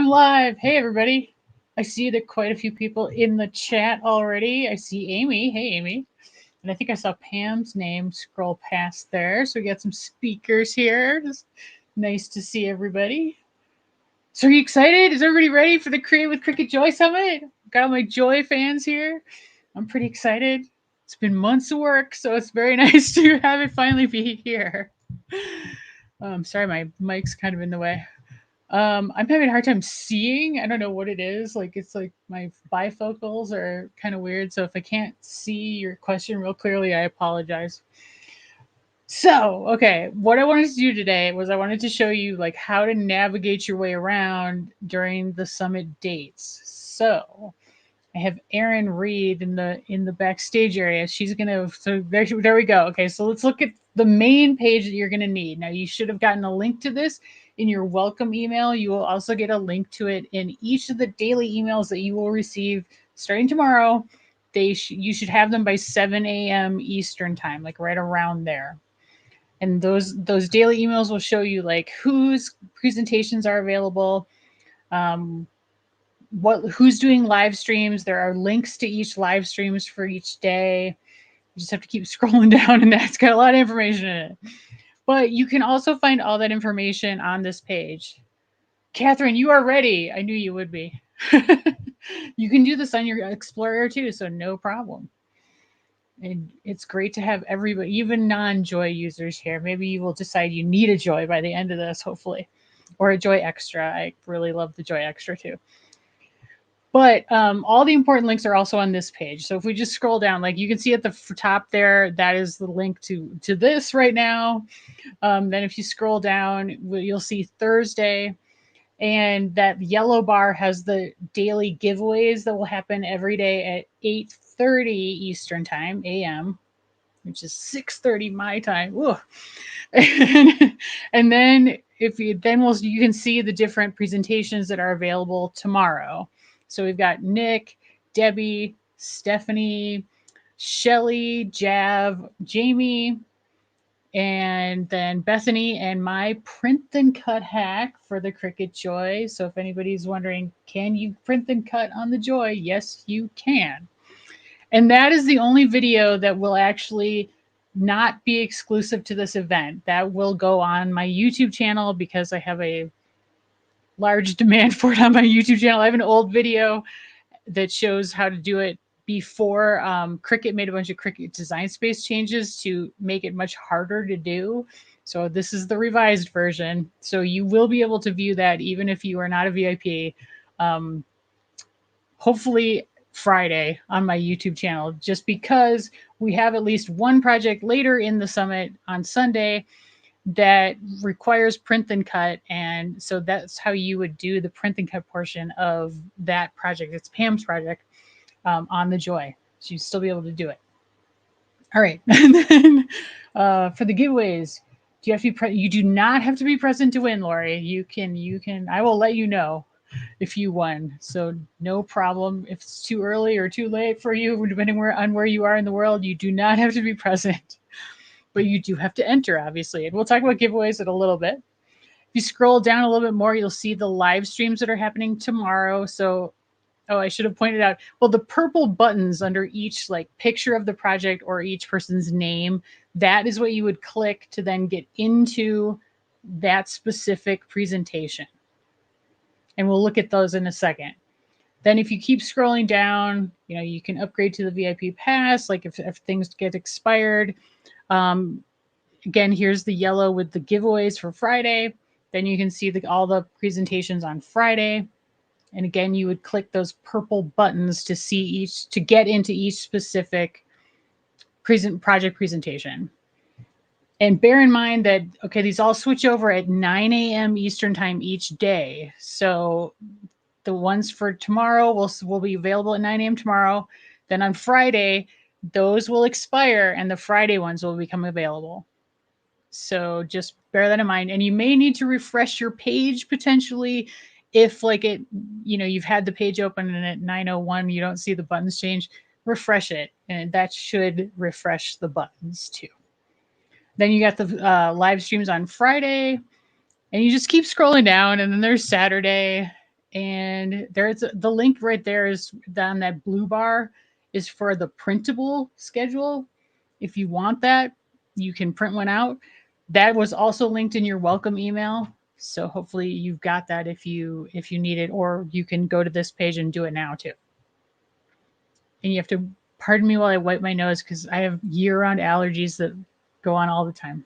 I'm live. Hey, everybody. I see that quite a few people in the chat already. I see Amy. Hey, Amy. And I think I saw Pam's name scroll past there. So we got some speakers here. Just nice to see everybody. So are you excited? Is everybody ready for the Create with Cricut Joy Summit? Got all my Joy fans here. I'm pretty excited. It's been months of work, so it's very nice to have it finally be here. Sorry, my mic's kind of in the way. I'm having a hard time seeing. I don't know what it is. Like it's like my bifocals are kind of weird. So if I can't see your question real clearly, I apologize. So, okay, what I wanted to do today was I wanted to show you like how to navigate your way around during the summit dates. So, I have Erin Reed in the backstage area. She's gonna so there we go. Okay, so let's look at the main page that you're gonna need. Now you should have gotten a link to this in your welcome email. You will also get a link to it in each of the daily emails that you will receive starting tomorrow. You should have them by 7 a.m. Eastern time, like right around there. And those daily emails will show you like whose presentations are available, who's doing live streams. There are links to each live streams for each day. You just have to keep scrolling down, and that's got a lot of information in it. But you can also find all that information on this page. Catherine, you are ready. I knew you would be. You can do this on your Explorer too, so no problem. And it's great to have everybody, even non-Joy users here. Maybe you will decide you need a Joy by the end of this, hopefully, or a Joy Extra. I really love the Joy Extra too. But all the important links are also on this page. So if we just scroll down, like you can see at the top there, that is the link to this right now. Then if you scroll down, you'll see Thursday. And that yellow bar has the daily giveaways that will happen every day at 8:30 Eastern time, a.m., which is 6:30 my time. And then you can see the different presentations that are available tomorrow. So we've got Nick, Debbie, Stephanie, Shelly, Jav, Jamie, and then Bethany, and my print and cut hack for the Cricut Joy. So if anybody's wondering, can you print and cut on the Joy? Yes, you can. And that is the only video that will actually not be exclusive to this event. That will go on my YouTube channel because I have a large demand for it on my YouTube channel. I have an old video that shows how to do it before Cricut made a bunch of Cricut design space changes to make it much harder to do. So this is the revised version. So you will be able to view that even if you are not a VIP. Hopefully Friday on my YouTube channel, just because we have at least one project later in the summit on Sunday that requires print and cut. And so that's how you would do the print and cut portion of that project. It's Pam's project on the Joy. So you'd still be able to do it. All right. And then for the giveaways, do you have to be you do not have to be present to win, Lori. You can, I will let you know if you won. So no problem. If it's too early or too late for you, depending on where you are in the world, you do not have to be present. But you do have to enter, obviously. And we'll talk about giveaways in a little bit. If you scroll down a little bit more, you'll see the live streams that are happening tomorrow. So, I should have pointed out, well, the purple buttons under each like picture of the project or each person's name, that is what you would click to then get into that specific presentation. And we'll look at those in a second. Then if you keep scrolling down, you can upgrade to the VIP pass, like if things get expired. Again, here's the yellow with the giveaways for Friday. Then you can see all the presentations on Friday. And again, you would click those purple buttons to get into each specific project presentation. And bear in mind that, these all switch over at 9 a.m. Eastern time each day. So the ones for tomorrow will be available at 9 a.m. tomorrow. Then on Friday, those will expire and the Friday ones will become available. So just bear that in mind. And you may need to refresh your page potentially if you've had the page open and at 9:01 you don't see the buttons change. Refresh it, and that should refresh the buttons too. Then you got the live streams on Friday, and you just keep scrolling down, and then there's Saturday, And there's the link right there is down that blue bar is for the printable schedule. If you want that, you can print one out. That was also linked in your welcome email. So hopefully you've got that if you need it, or you can go to this page and do it now too. And you have to pardon me while I wipe my nose because I have year-round allergies that go on all the time.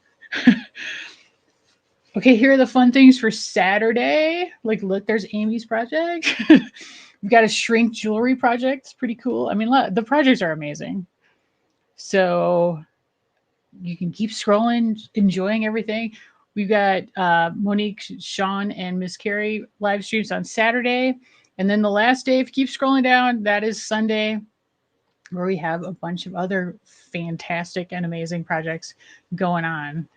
Okay, here are the fun things for Saturday. Like, look, there's Amy's project. We've got a shrink jewelry project. It's pretty cool. I mean, the projects are amazing. So you can keep scrolling, enjoying everything. We've got Monique, Sean, and Miss Carrie live streams on Saturday. And then the last day, if you keep scrolling down, that is Sunday, where we have a bunch of other fantastic and amazing projects going on.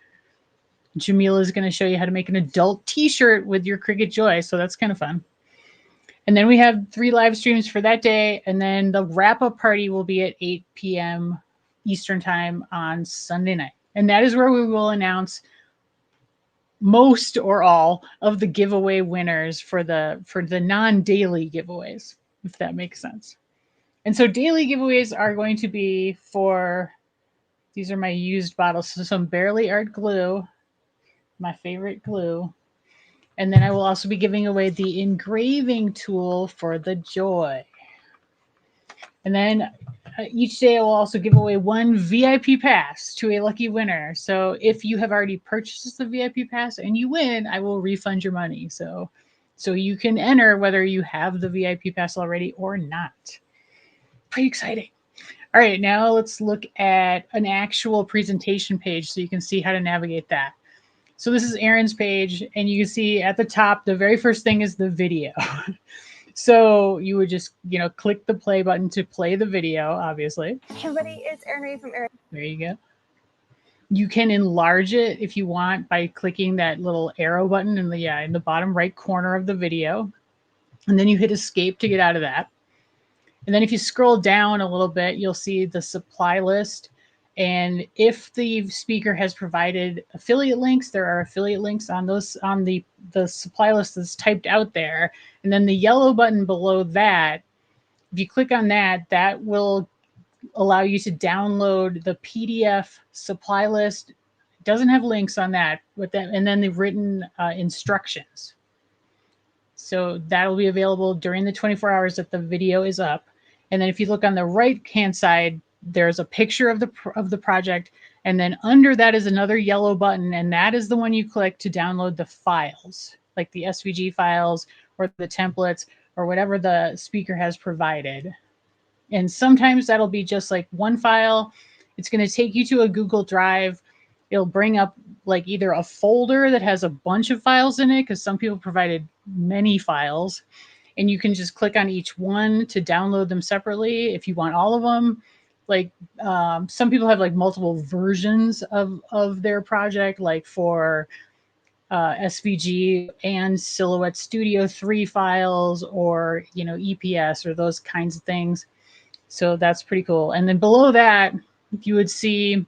Jamila is going to show you how to make an adult t-shirt with your Cricut Joy. So that's kind of fun. And then we have 3 live streams for that day. And then the wrap-up party will be at 8 p.m. Eastern time on Sunday night. And that is where we will announce most or all of the giveaway winners for the non-daily giveaways, if that makes sense. And so daily giveaways are going to be for, these are my used bottles, so some Barely Art glue, my favorite glue. And then I will also be giving away the engraving tool for the Joy. And then each day I will also give away 1 VIP pass to a lucky winner. So if you have already purchased the VIP pass and you win, I will refund your money. So you can enter whether you have the VIP pass already or not. Pretty exciting. All right, now let's look at an actual presentation page so you can see how to navigate that. So this is Erin's page, and you can see at the top, the very first thing is the video. So you would just, click the play button to play the video, obviously. Hey everybody, it's Erin Ray from Erin. There you go. You can enlarge it if you want by clicking that little arrow button in the bottom right corner of the video. And then you hit escape to get out of that. And then if you scroll down a little bit, you'll see the supply list. And if the speaker has provided affiliate links, there are affiliate links on the supply list that's typed out there. And then the yellow button below that, if you click on that, that will allow you to download the PDF supply list. It doesn't have links on that, and then the written instructions. So that'll be available during the 24 hours that the video is up. And then if you look on the right-hand side, there's a picture of the project, and then under that is another yellow button, and that is the one you click to download the files, like the SVG files or the templates or whatever the speaker has provided. And sometimes that'll be just like one file. It's going to take you to a Google Drive. It'll bring up like either a folder that has a bunch of files in it, because some people provided many files, and you can just click on each one to download them separately if you want all of them. Like some people have like multiple versions of their project, like for SVG and Silhouette Studio 3 files, or EPS or those kinds of things. So that's pretty cool. And then below that, you would see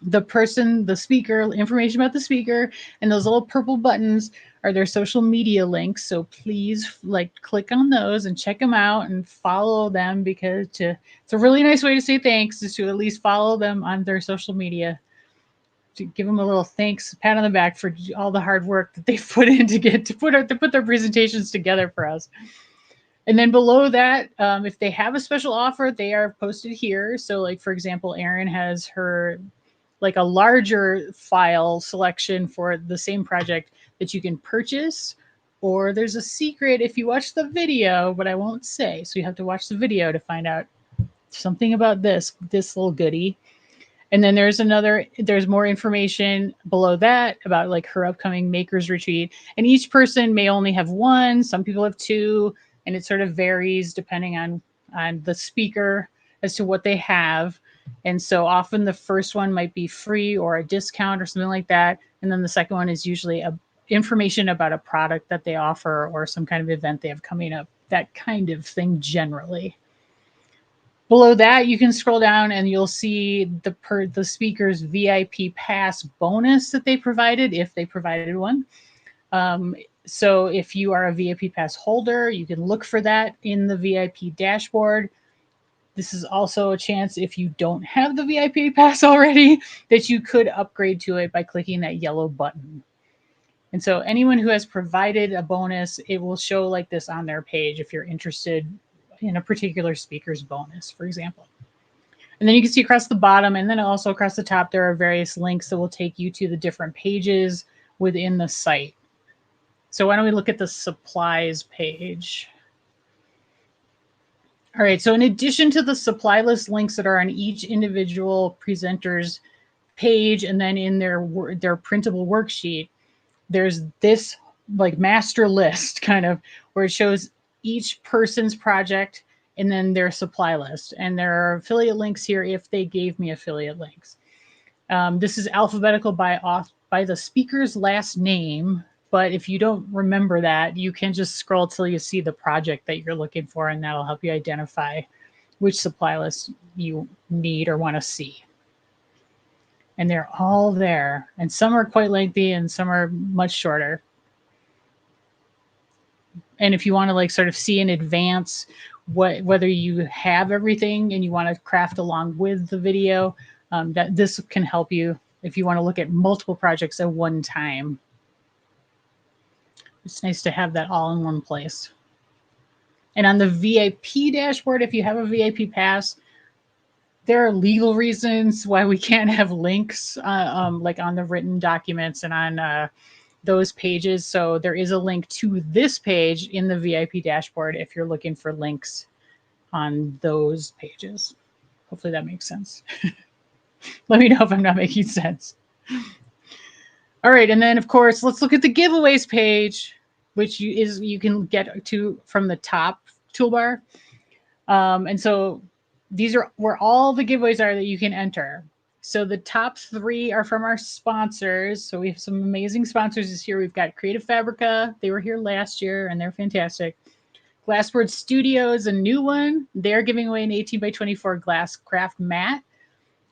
the speaker, information about the speaker, and those little purple buttons are their social media links. So please click on those and check them out and follow them, because it's a really nice way to say thanks, is to at least follow them on their social media, to give them a little thanks, pat on the back for all the hard work that they've put in to put their presentations together for us. And then below that, if they have a special offer, they are posted here. So like, for example, Erin has her a larger file selection for the same project that you can purchase, or there's a secret if you watch the video, but I won't say. So you have to watch the video to find out something about this little goodie. And then there's more information below that about like her upcoming makers retreat. And each person may only have one. Some people have 2, and it sort of varies depending on the speaker as to what they have. And so often the first one might be free or a discount or something like that. And then the second one is usually information about a product that they offer or some kind of event they have coming up, that kind of thing generally. Below that, you can scroll down and you'll see the speaker's VIP pass bonus that they provided, if they provided one. So if you are a VIP pass holder, you can look for that in the VIP dashboard. This is also a chance, if you don't have the VIP pass already, that you could upgrade to it by clicking that yellow button. And so anyone who has provided a bonus, it will show like this on their page if you're interested in a particular speaker's bonus, for example. And then you can see across the bottom and then also across the top, there are various links that will take you to the different pages within the site. So why don't we look at the supplies page? All right, so in addition to the supply list links that are on each individual presenter's page and then in their printable worksheet, there's this like master list kind of where it shows each person's project and then their supply list. And there are affiliate links here if they gave me affiliate links. This is alphabetical by the speaker's last name. But if you don't remember that, you can just scroll till you see the project that you're looking for, and that'll help you identify which supply list you need or want to see. And they're all there. And some are quite lengthy and some are much shorter. And if you want to like sort of see in advance whether you have everything and you want to craft along with the video, that this can help you if you want to look at multiple projects at one time. It's nice to have that all in one place. And on the VIP dashboard, if you have a VIP pass, there are legal reasons why we can't have links like on the written documents and on those pages. So there is a link to this page in the VIP dashboard if you're looking for links on those pages. Hopefully that makes sense. Let me know if I'm not making sense. All right, and then of course, let's look at the giveaways page, which you can get to from the top toolbar. And so these are where all the giveaways are that you can enter. So the top 3 are from our sponsors. So we have some amazing sponsors this year. We've got Creative Fabrica. They were here last year and they're fantastic. Glassboard Studio is a new one. They're giving away an 18 by 24 glass craft mat.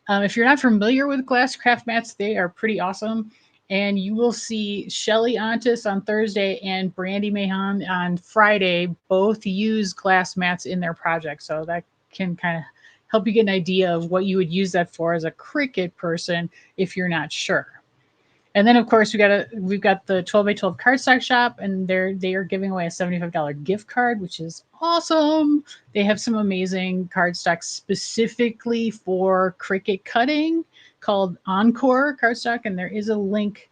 If you're not familiar with glass craft mats, they are pretty awesome. And you will see Shelly Ontis on Thursday and Brandy Mahon on Friday both use glass mats in their project. So that can kind of help you get an idea of what you would use that for as a Cricut person if you're not sure. And then of course we've got the 12 by 12 cardstock shop, and they are giving away a $75 gift card, which is awesome. They have some amazing cardstock specifically for Cricut cutting called Encore cardstock, and there is a link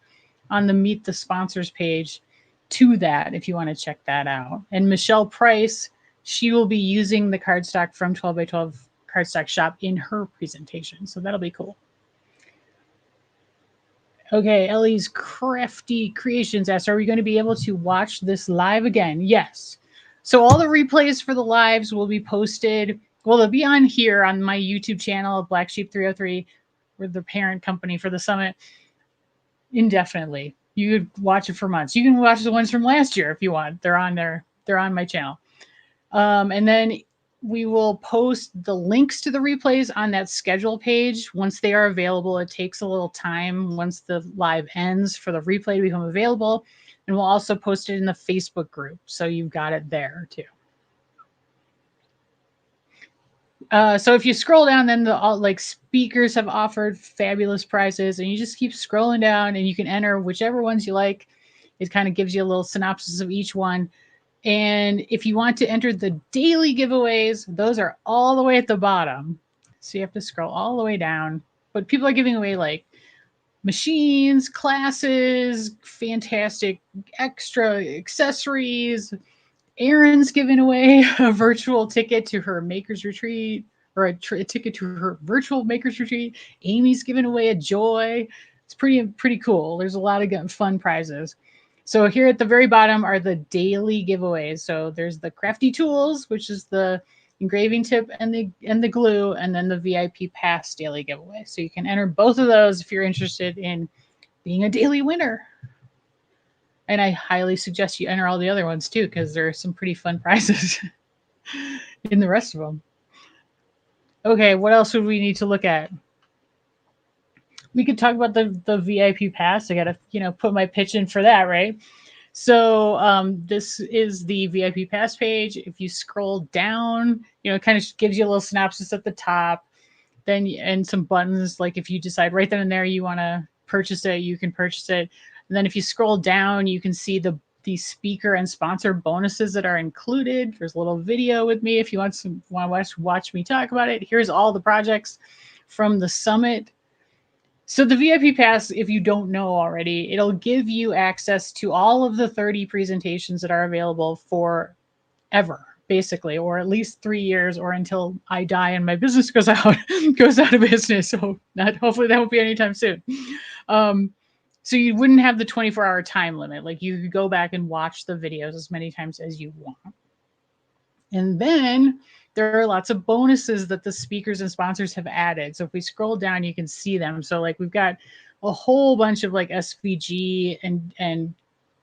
on the Meet the Sponsors page to that if you want to check that out. And Michelle Price, she will be using the cardstock from 12 by 12 cardstock shop in her presentation, so that'll be cool. Okay, Ellie's Crafty Creations asks, are we going to be able to watch this live again? Yes. So all the replays for the lives will be posted. Well, they'll be on here on my YouTube channel, Black Sheep 303. We're the parent company for the summit indefinitely. You could watch it for months. You can watch the ones from last year if you want. They're on there. They're on my channel. And then we will post the links to the replays on that schedule page once they are available. It takes a little time once the live ends for the replay to become available. And we'll also post it in the Facebook group. So you've got it there too. So if you scroll down, then the speakers have offered fabulous prizes, and you just keep scrolling down and you can enter whichever ones you like. It kind of gives you a little synopsis of each one. And if you want to enter the daily giveaways, those are all the way at the bottom. So you have to scroll all the way down. But people are giving away like machines, classes, fantastic extra accessories. Erin's giving away a virtual ticket to her maker's retreat, or a ticket to her virtual maker's retreat. Amy's giving away a Joy. It's pretty cool. There's a lot of fun prizes. So here at the very bottom are the daily giveaways. So there's the Crafty Tools, which is the engraving tip and the glue, and then the VIP Pass daily giveaway. So you can enter both of those if you're interested in being a daily winner. And I highly suggest you enter all the other ones too, because there are some pretty fun prizes in the rest of them. Okay, what else would we need to look at? We could talk about the VIP Pass. I got to, put my pitch in for that, right? So this is the VIP Pass page. If you scroll down, it kind of gives you a little synopsis at the top. Then and some buttons, like if you decide right then and there you want to purchase it, you can purchase it. And then if you scroll down, you can see the speaker and sponsor bonuses that are included. There's a little video with me if you want to watch me talk about it. Here's all the projects from the summit. So the VIP Pass, if you don't know already, it'll give you access to all of the 30 presentations that are available forever, basically, or at least 3 years, or until I die and my business goes out of business. So hopefully that won't be anytime soon. So you wouldn't have the 24-hour time limit. Like you could go back and watch the videos as many times as you want. And then there are lots of bonuses that the speakers and sponsors have added. So if we scroll down, you can see them. So like we've got a whole bunch of like SVG and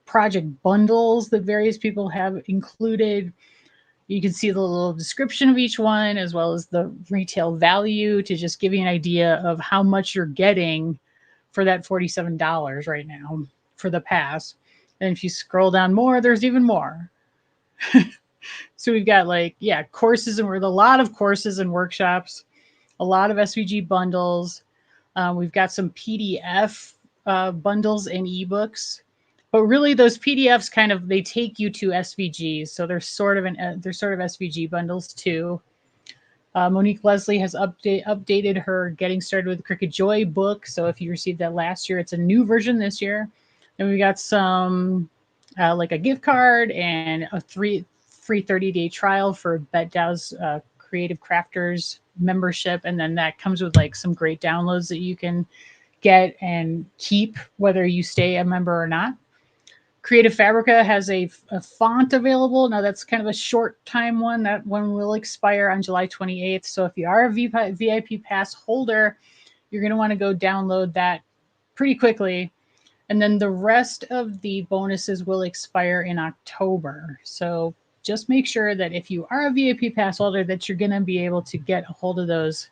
project bundles that various people have included. You can see the little description of each one, as well as the retail value, to just give you an idea of how much you're getting for that $47 right now for the pass. And if you scroll down more, there's even more. So we've got courses, and we're a lot of courses and workshops, a lot of SVG bundles. We've got some PDF bundles and ebooks, but really those PDFs they take you to SVGs. So they're sort of SVG bundles too. Monique Leslie has updated her Getting Started with Cricut Joy book. So if you received that last year, it's a new version this year. And we got some like a gift card and a free 30-day trial for Bet Dow's Creative Crafters membership. And then that comes with like some great downloads that you can get and keep whether you stay a member or not. Creative Fabrica has a font available. Now that's kind of a short time one. That one will expire on July 28th. So if you are a VIP Pass holder, you're going to want to go download that pretty quickly. And then the rest of the bonuses will expire in October. So just make sure that if you are a VIP Pass holder, that you're going to be able to get a hold of those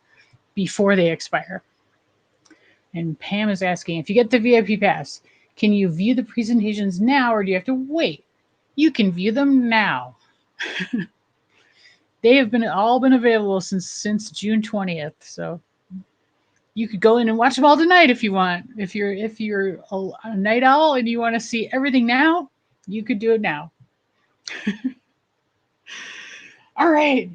before they expire. And Pam is asking, if you get the VIP Pass, can you view the presentations now, or do you have to wait? You can view them now. They have all been available since June 20th. So you could go in and watch them all tonight if you want. If you're a night owl and you want to see everything now, you could do it now. All right.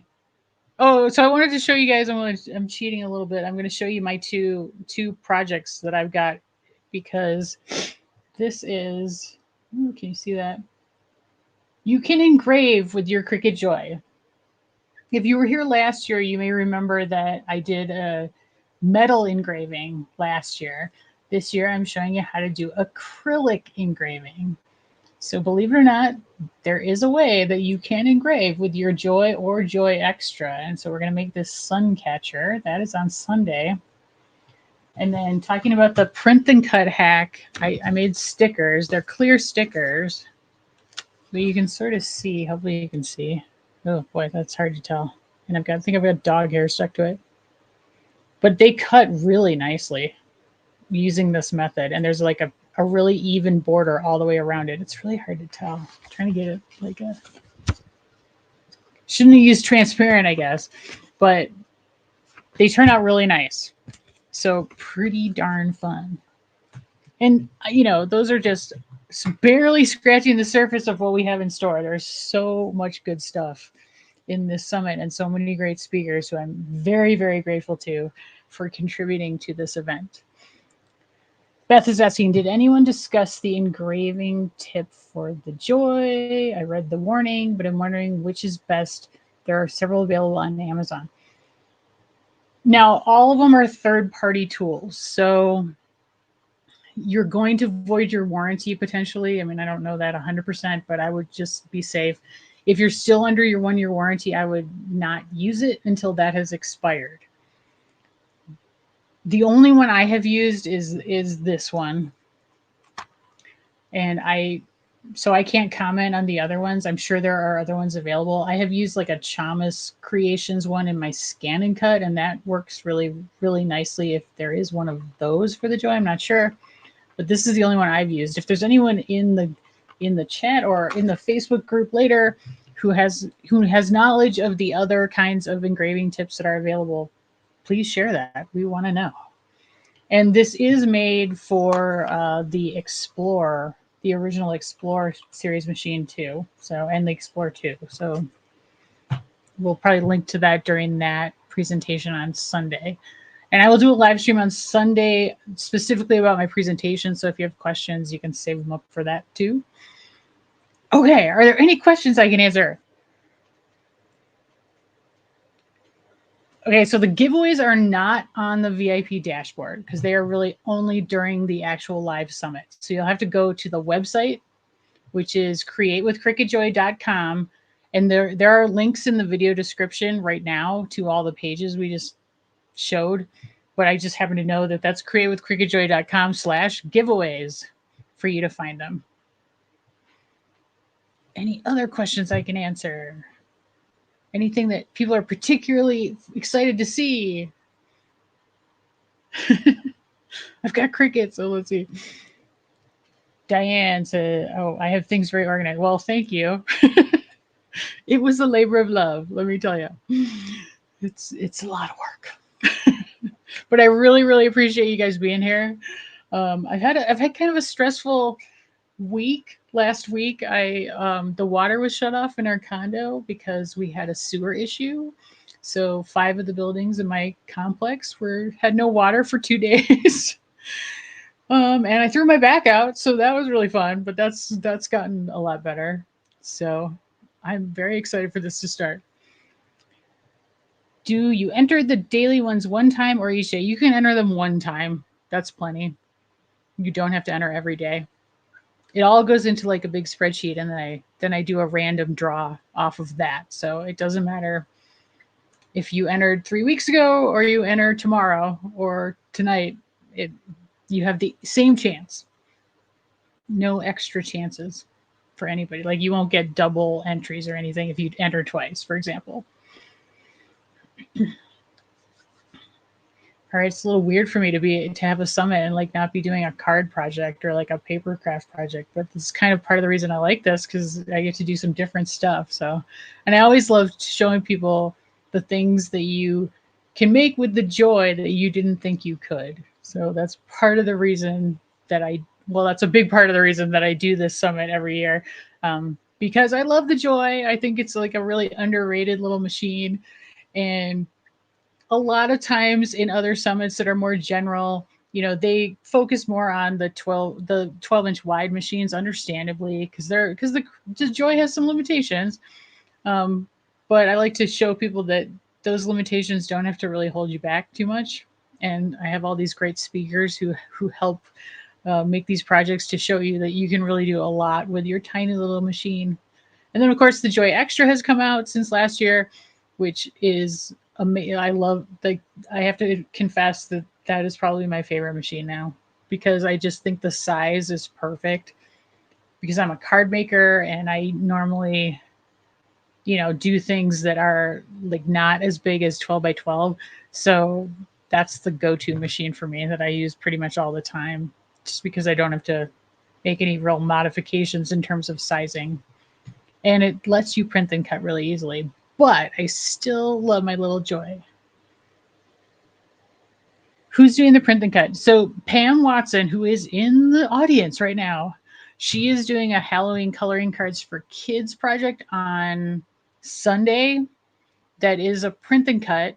Oh, so I wanted to show you guys. I'm cheating a little bit. I'm going to show you my two projects that I've got, because this is. Ooh, can you see that? You can engrave with your Cricut Joy. If you were here last year, you may remember that I did a metal engraving last year. This year, I'm showing you how to do acrylic engraving. So believe it or not, there is a way that you can engrave with your Joy or Joy Extra. And so we're going to make this sun catcher. That is on Sunday. And then talking about the print and cut hack, I made stickers. They're clear stickers. But you can sort of see. Hopefully you can see. Oh, boy, that's hard to tell. And I think I've got dog hair stuck to it. But they cut really nicely using this method. And there's like a really even border all the way around it. It's really hard to tell. I'm trying to get it like a... Shouldn't have used transparent, I guess. But they turn out really nice. So pretty darn fun. And, those are just barely scratching the surface of what we have in store. There's so much good stuff in this summit and so many great speakers who I'm very, very grateful to for contributing to this event. Beth is asking, did anyone discuss the engraving tip for the Joy? I read the warning, but I'm wondering which is best. There are several available on Amazon. Now, all of them are third-party tools, so you're going to void your warranty potentially. I mean, I don't know that 100%, but I would just be safe. If you're still under your 1-year warranty, I would not use it until that has expired. The only one I have used is this one. And so I can't comment on the other ones. I'm sure there are other ones available. I have used like a Chamas Creations one in my Scan and Cut, and that works really, really nicely if there is one of those for the Joy. I'm not sure, but this is the only one I've used. If there's anyone in in the chat or in the Facebook group later who has knowledge of the other kinds of engraving tips that are available, please share that. We want to know. And this is made for the Explorer, the original Explorer series machine too. So, and the Explorer 2. So we'll probably link to that during that presentation on Sunday. And I will do a live stream on Sunday specifically about my presentation. So if you have questions, you can save them up for that too. Okay, are there any questions I can answer? Okay, so the giveaways are not on the VIP dashboard because they are really only during the actual live summit. So you'll have to go to the website, which is createwithcricutjoy.com. And there are links in the video description right now to all the pages we just showed. But I just happen to know that that's createwithcricutjoy.com/giveaways for you to find them. Any other questions I can answer? Anything that people are particularly excited to see? I've got Cricut, so let's see. Diane said, oh, I have things very organized. Well, thank you. It was a labor of love, let me tell you. It's a lot of work. But I really, really appreciate you guys being here. I've had kind of a stressful week. Last week, the water was shut off in our condo because we had a sewer issue. So 5 of the buildings in my complex had no water for 2 days. And I threw my back out, so that was really fun. But that's gotten a lot better. So I'm very excited for this to start. Do you enter the daily ones one time or each day? You can enter them one time. That's plenty. You don't have to enter every day. It all goes into like a big spreadsheet, and then I do a random draw off of that. So it doesn't matter if you entered 3 weeks ago or you enter tomorrow or tonight. You have the same chance. No extra chances for anybody. Like you won't get double entries or anything if you enter twice, for example. All right, it's a little weird for me to have a summit and like not be doing a card project or like a paper craft project, but this is kind of part of the reason I like this because I get to do some different stuff. So, and I always love showing people the things that you can make with the joy that you didn't think you could. So that's part of the reason that that's a big part of the reason that I do this summit every year, because I love the joy. I think it's like a really underrated little machine. And a lot of times in other summits that are more general, they focus more on the 12-inch wide machines, understandably, because the Joy has some limitations. But I like to show people that those limitations don't have to really hold you back too much. And I have all these great speakers who help make these projects to show you that you can really do a lot with your tiny little machine. And then, of course, the Joy Extra has come out since last year, which is amazing. I have to confess that is probably my favorite machine now because I just think the size is perfect because I'm a card maker and I normally, do things that are like not as big as 12 by 12. So that's the go-to machine for me that I use pretty much all the time just because I don't have to make any real modifications in terms of sizing. And it lets you print and cut really easily. But I still love my little Joy. Who's doing the print and cut? So Pam Watson, who is in the audience right now, she is doing a Halloween coloring cards for kids project on Sunday. That is a print and cut.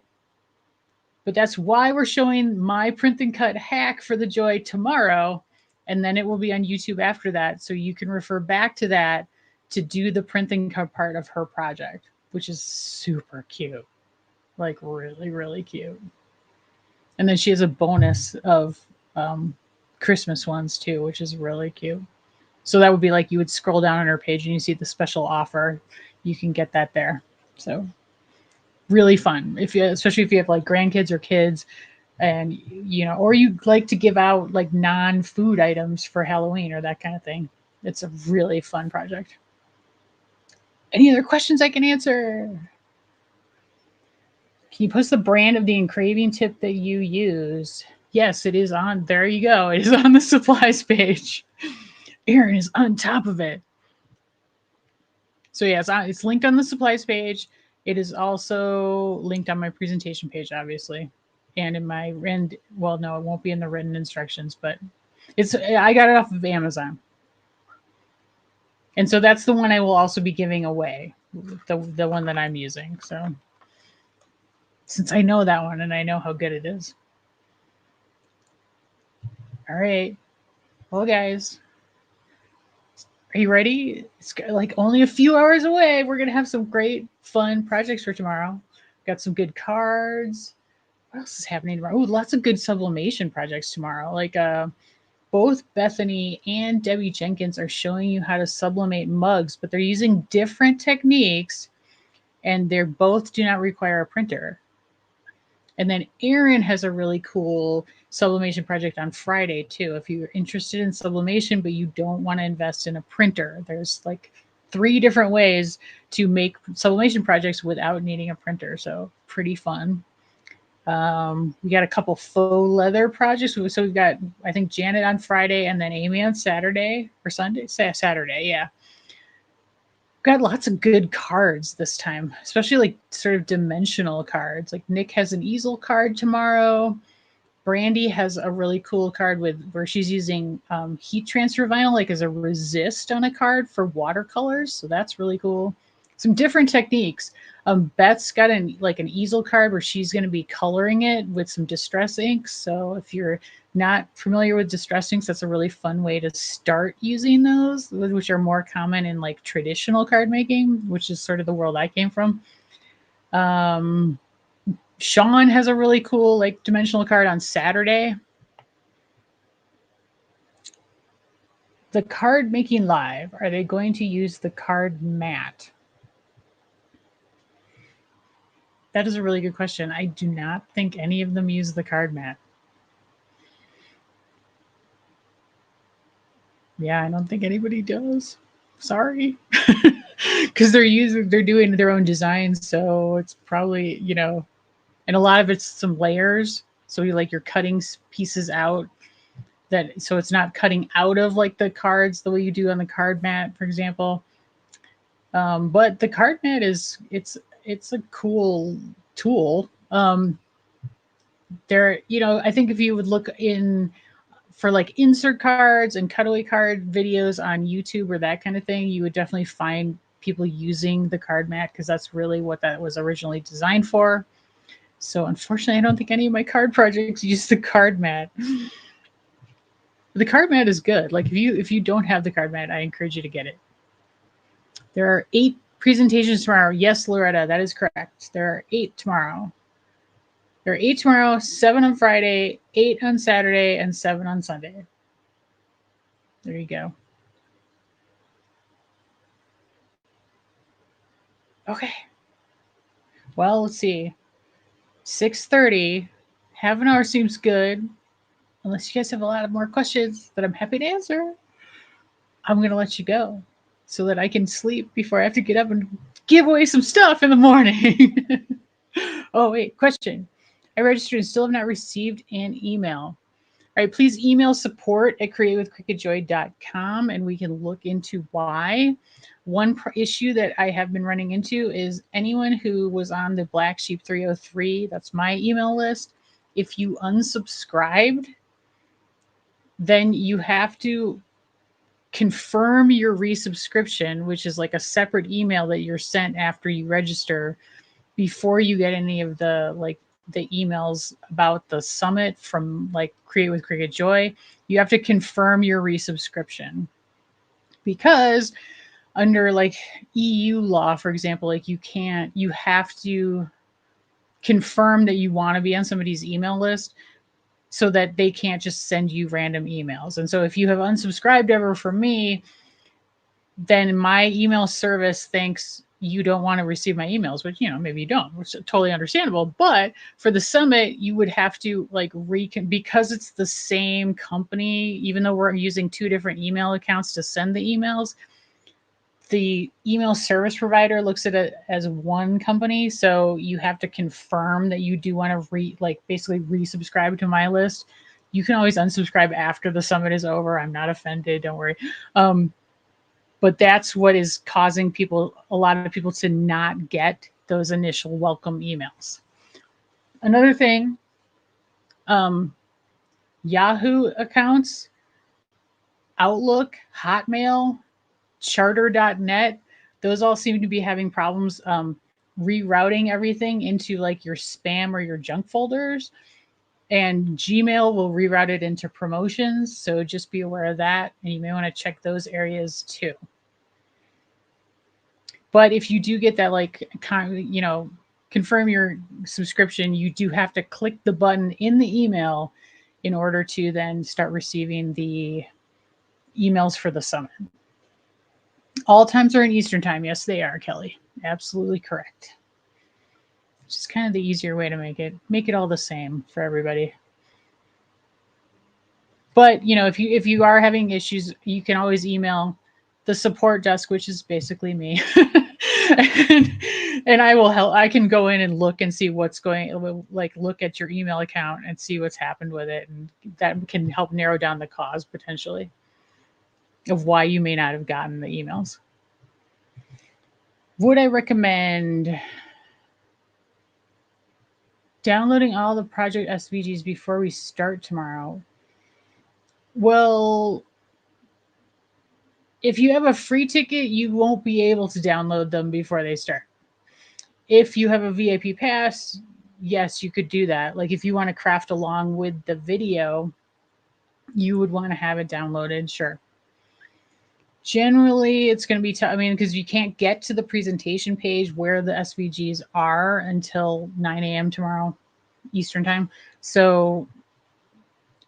But that's why we're showing my print and cut hack for the Joy tomorrow. And then it will be on YouTube after that. So you can refer back to that to do the print and cut part of her project, which is super cute. Like really, really cute. And then she has a bonus of Christmas ones too, which is really cute. So that would be like you would scroll down on her page and you see the special offer. You can get that there. So really fun, especially if you have like grandkids or kids, and or you like to give out like non-food items for Halloween or that kind of thing. It's a really fun project. Any other questions I can answer? Can you post the brand of the engraving tip that you use? Yes, it is on. There you go. It is on the supplies page. Erin is on top of it. So yeah, it's linked on the supplies page. It is also linked on my presentation page, obviously, and in my well, no, it won't be in the written instructions, but I got it off of Amazon, and so that's the one I will also be giving away, the one that I'm using. So since I know that one and I know how good it is. All right, well, guys, are you ready? It's like only a few hours away. We're gonna have some great, fun projects for tomorrow. Got some good cards. What else is happening tomorrow? Oh, lots of good sublimation projects tomorrow. Like both Bethany and Debbie Jenkins are showing you how to sublimate mugs, but they're using different techniques, and they're both do not require a printer. And then Erin has a really cool sublimation project on Friday too. If you're interested in sublimation, but you don't want to invest in a printer, there's like 3 different ways to make sublimation projects without needing a printer. So pretty fun. We got a couple faux leather projects. So we've got, I think, Janet on Friday and then Amy on Saturday or Sunday. Saturday, yeah. Got lots of good cards this time, especially like sort of dimensional cards. Like Nick has an easel card tomorrow. Brandy has a really cool card where she's using heat transfer vinyl like as a resist on a card for watercolors. So that's really cool. Some different techniques. Beth's got an easel card where she's going to be coloring it with some distress inks. So if you're not familiar with distress inks, that's a really fun way to start using those, which are more common in like traditional card making, which is sort of the world I came from. Sean has a really cool like dimensional card on Saturday. The card making live, are they going to use the card mat? That is a really good question. I do not think any of them use the card mat. Yeah, I don't think anybody does. Sorry. Because they're doing their own designs, so it's probably, and a lot of it's some layers. So you're cutting pieces out so it's not cutting out of like the cards the way you do on the card mat, for example. But the card mat it's a cool tool. I think if you would look in for like insert cards and cutaway card videos on YouTube or that kind of thing, you would definitely find people using the card mat because that's really what that was originally designed for. So unfortunately, I don't think any of my card projects use the card mat. The card mat is good. Like if you don't have the card mat, I encourage you to get it. There are 8 presentations tomorrow. Yes, Loretta, that is correct. There are 8 tomorrow. There are 8 tomorrow, 7 on Friday, 8 on Saturday, and 7 on Sunday. There you go. Okay. Well, let's see. 6:30. Half an hour seems good. Unless you guys have a lot of more questions that I'm happy to answer, I'm going to let you go so that I can sleep before I have to get up and give away some stuff in the morning. Oh, wait, question. I registered and still have not received an email. All right, please email support@createwithcricketjoy.com and we can look into why. One issue that I have been running into is anyone who was on the Black Sheep 303, that's my email list, if you unsubscribed, then you have to confirm your resubscription, which is like a separate email that you're sent after you register before you get any of the emails about the summit from like Create with Cricut Joy. You have to confirm your resubscription because under like EU law, for example, like you have to confirm that you want to be on somebody's email list so that they can't just send you random emails. And so if you have unsubscribed ever from me, then my email service thinks you don't want to receive my emails, which, maybe you don't, which is totally understandable. But for the summit, you would have to because it's the same company, even though we're using 2 different email accounts to send the emails, the email service provider looks at it as one company. So you have to confirm that you do want to basically resubscribe to my list. You can always unsubscribe after the summit is over. I'm not offended. Don't worry. But that's what is causing a lot of people to not get those initial welcome emails. Another thing, Yahoo accounts, Outlook, Hotmail, Charter.net, those all seem to be having problems rerouting everything into like your spam or your junk folders. And Gmail will reroute it into promotions. So just be aware of that. And you may want to check those areas too. But if you do get that, like, confirm your subscription, you do have to click the button in the email in order to then start receiving the emails for the summit. All times are in Eastern time. Yes, they are, Kelly. Absolutely correct. Which is kind of the easier way to make it all the same for everybody. But if you are having issues, you can always email the support desk, which is basically me. and I will help. I can go in and look and see what's going, like look at your email account and see what's happened with it, and that can help narrow down the cause potentially of why you may not have gotten the emails. Would I recommend downloading all the project SVGs before we start tomorrow? Well, if you have a free ticket, you won't be able to download them before they start. If you have a VIP pass, yes, you could do that. Like if you want to craft along with the video, you would want to have it downloaded, sure. Generally, it's going to be tough. I mean, because you can't get to the presentation page where the SVGs are until 9 a.m. tomorrow Eastern time. So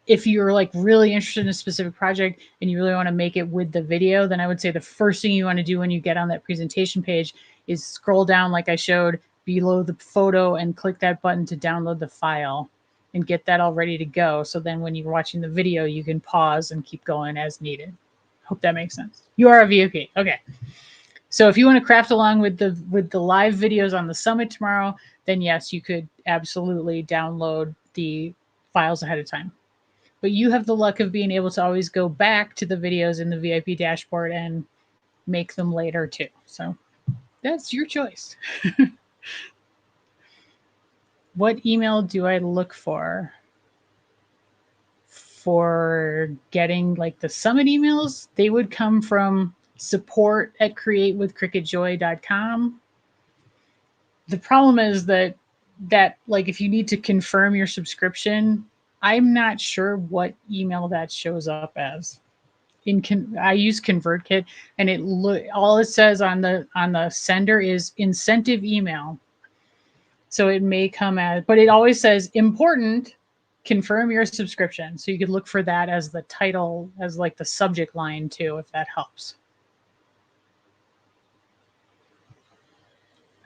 if you're like really interested in a specific project and you really want to make it with the video, then I would say the first thing you want to do when you get on that presentation page is scroll down like I showed below the photo and click that button to download the file and get that all ready to go. So then when you're watching the video, you can pause and keep going as needed. Hope that makes sense. You are a VIP. Okay. So if you want to craft along with the live videos on the summit tomorrow, then yes, you could absolutely download the files ahead of time. But you have the luck of being able to always go back to the videos in the VIP dashboard and make them later too. So that's your choice. What email do I look for getting like the summit emails? They would come from support@createwithcricketjoy.com. The problem is that like if you need to confirm your subscription, I'm not sure what email that shows up as. I use ConvertKit, and all it says on the sender is incentive email. So it may come as, but it always says important, confirm your subscription. So you could look for that as the title, as like the subject line too, if that helps.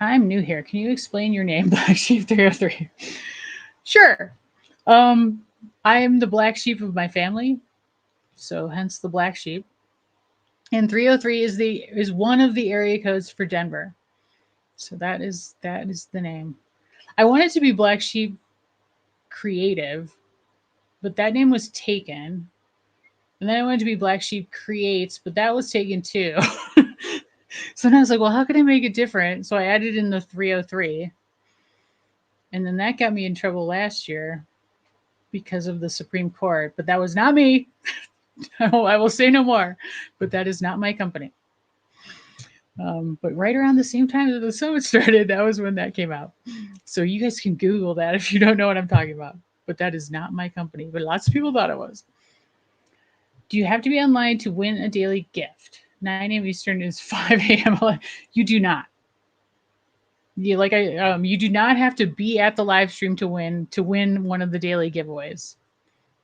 I'm new here. Can you explain your name, Black Sheep 303? Sure. I am the black sheep of my family, so hence the black sheep. And 303 is one of the area codes for Denver. So that is the name. I wanted to be Black Sheep Creative, but that name was taken. And then I wanted to be Black Sheep Creates, but that was taken too. So then I was like, well, how can I make it different? So I added in the 303. And then that got me in trouble last year because of the Supreme Court. But that was not me. I will say no more. But that is not my company. But right around the same time that the summit started, that was when that came out. So you guys can Google that if you don't know what I'm talking about. But that is not my company. But lots of people thought it was. Do you have to be online to win a daily gift? 9 a.m. Eastern is 5 a.m. You do not. You do not have to be at the live stream to win one of the daily giveaways.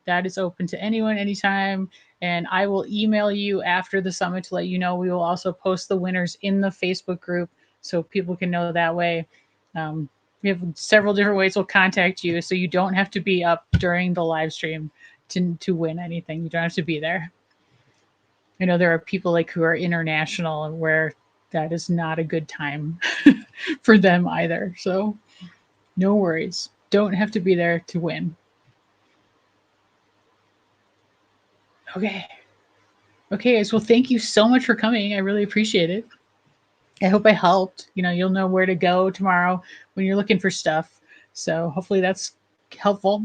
That is open to anyone, anytime. And I will email you after the summit to let you know. We will also post the winners in the Facebook group so people can know that way. We have several different ways we'll contact you, so you don't have to be up during the live stream to win anything. You don't have to be there. I know there are people like who are international and where that is not a good time for them either. So no worries. Don't have to be there to win. Okay. Okay, guys. Well, thank you so much for coming. I really appreciate it. I hope I helped. You'll know where to go tomorrow when you're looking for stuff. So hopefully that's helpful.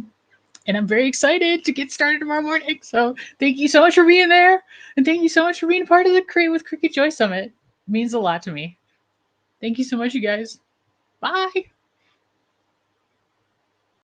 And I'm very excited to get started tomorrow morning. So thank you so much for being there. And thank you so much for being a part of the Create with Cricut Joy Summit. It means a lot to me. Thank you so much, you guys. Bye.